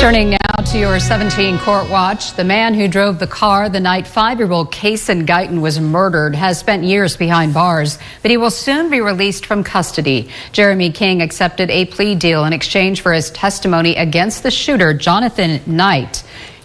Turning now to your 17 Court Watch. The man who drove the car the night 5-year-old Ca was murdered has spent years behind bars, but he will soon be released from custody. Jeremy King accepted a plea deal in exchange for his testimony against the shooter, Jonathan Knight,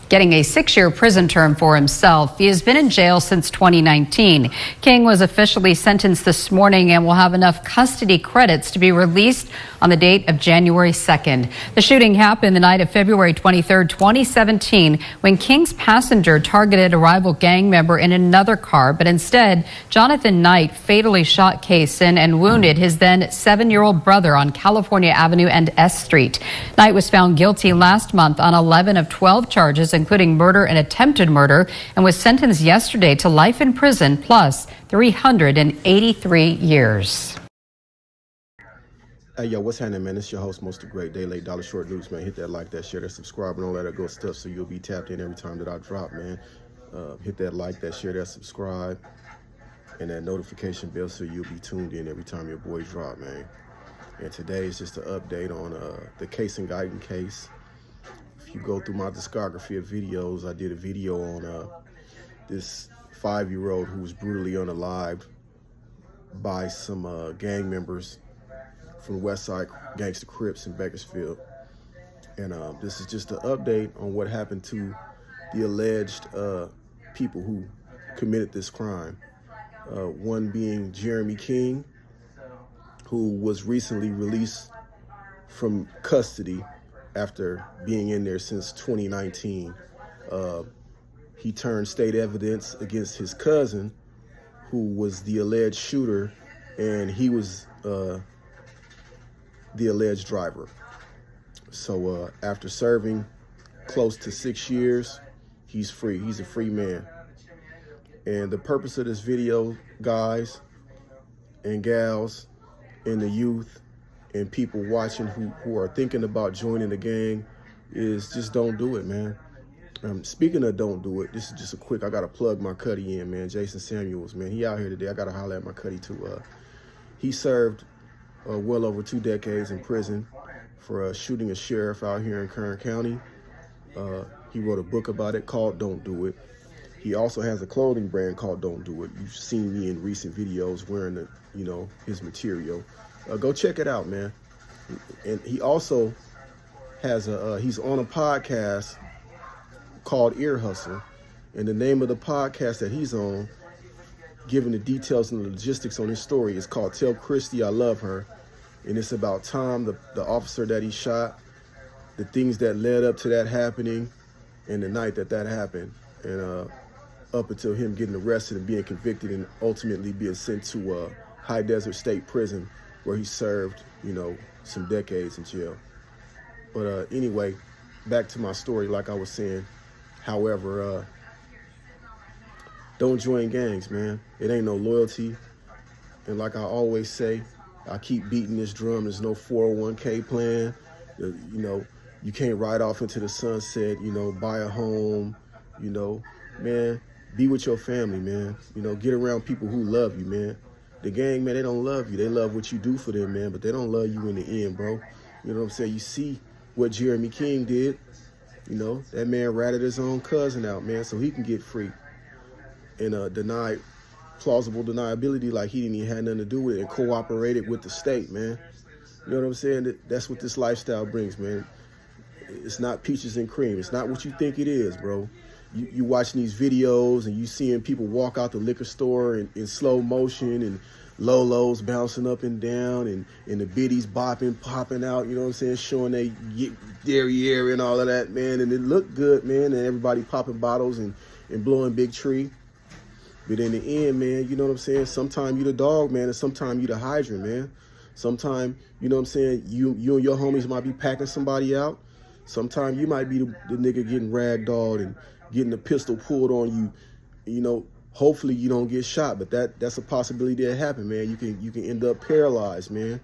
getting a 6-year prison term for himself. He has been in jail since 2019. King was officially sentenced this morning and will have enough custody credits to be released on the date of January 2nd. The shooting happened the night of February 23rd, 2017, when King's passenger targeted a rival gang member in another car, but instead, Jonathan Knight fatally shot Kaysen and wounded his then 7-year-old brother on California Avenue and S Street. Knight was found guilty last month on 11 of 12 charges, including murder and attempted murder, and was sentenced yesterday to life in prison plus 383 years. Hey, yo, what's happening, man? It's your host, Most Great, Day Late Dollar Short News, man. Hit that like, that share, that subscribe, and all that good stuff so you'll be tapped in every time that I drop, man. Hit that like, that share, that subscribe, and that notification bell so you'll be tuned in every time your boy drop, man. And today is just an update on the Ca case. If you go through my discography of videos, I did a video on this 5-year-old who was brutally unalived by some gang members from Westside Gangsta Crips in Bakersfield. And this is just an update on what happened to the alleged people who committed this crime. One being Jeremy King, who was recently released from custody after being in there since 2019. He turned state evidence against his cousin, who was the alleged shooter, and he was the alleged driver. So after serving close to 6 years, he's free. He's a free man. And the purpose of this video, guys and gals, and the youth and people watching who are thinking about joining the gang, is just don't do it, man. Speaking of don't do it, this is just a quick, I gotta plug my cuddy in, man. Jason Samuels, man, he out here today. I gotta holler at my cuddy too. He served well over 2 decades in prison for shooting a sheriff out here in Kern County. He wrote a book about it called Don't Do It. He also has a clothing brand called Don't Do It. You've seen me in recent videos wearing his material. Go check it out, man. And he also has he's on a podcast called Ear Hustle. And the name of the podcast that he's on, giving the details and the logistics on his story, is called Tell Christy I Love Her. And it's about Tom, the officer that he shot, the things that led up to that happening, and the night that happened. And up until him getting arrested and being convicted and ultimately being sent to High Desert State Prison, where he served, some decades in jail. But anyway, back to my story, like I was saying. However, don't join gangs, man. It ain't no loyalty. And like I always say, I keep beating this drum. There's no 401k plan. You can't ride off into the sunset, buy a home, man, be with your family, man. Get around people who love you, man. The gang, man, they don't love you. They love what you do for them, man, but they don't love you in the end, bro. You know what I'm saying? You see what Jeremy King did. That man ratted his own cousin out, man, so he can get free. And denied plausible deniability, like he didn't even have nothing to do with it, and cooperated with the state, man. You know what I'm saying? That's what this lifestyle brings, man. It's not peaches and cream. It's not what you think it is, bro. You watching these videos and you seeing people walk out the liquor store in slow motion, and Lolos bouncing up and down, and the biddies bopping, popping out, you know what I'm saying, showing they get derriere and all of that, man. And it looked good, man, and everybody popping bottles and blowing big tree. But in the end, man, you know what I'm saying? Sometimes you the dog, man, and sometimes you the hydrant, man. Sometimes, you know what I'm saying, you and your homies might be packing somebody out. Sometimes you might be the nigga getting ragdolled and getting a pistol pulled on you. Hopefully you don't get shot, but that's a possibility that happen, man. You can end up paralyzed, man.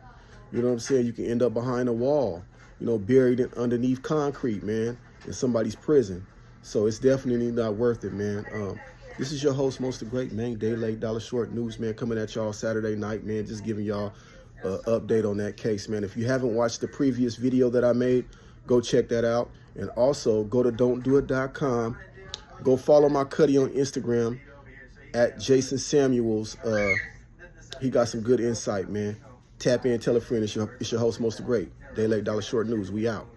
You know what I'm saying? You can end up behind a wall, buried underneath concrete, man, in somebody's prison. So it's definitely not worth it, man. This is your host, Most Great, man. Day Late Dollar Short News, man, coming at y'all Saturday night, man. Just giving y'all an update on that case, man. If you haven't watched the previous video that I made, go check that out. And also go to don'tdoit.com. Go follow my Cuddy on Instagram at Jason Samuels. He got some good insight, man. Tap in, tell a friend. It's your host, Most Great. Day Late Dollar Short News. We out.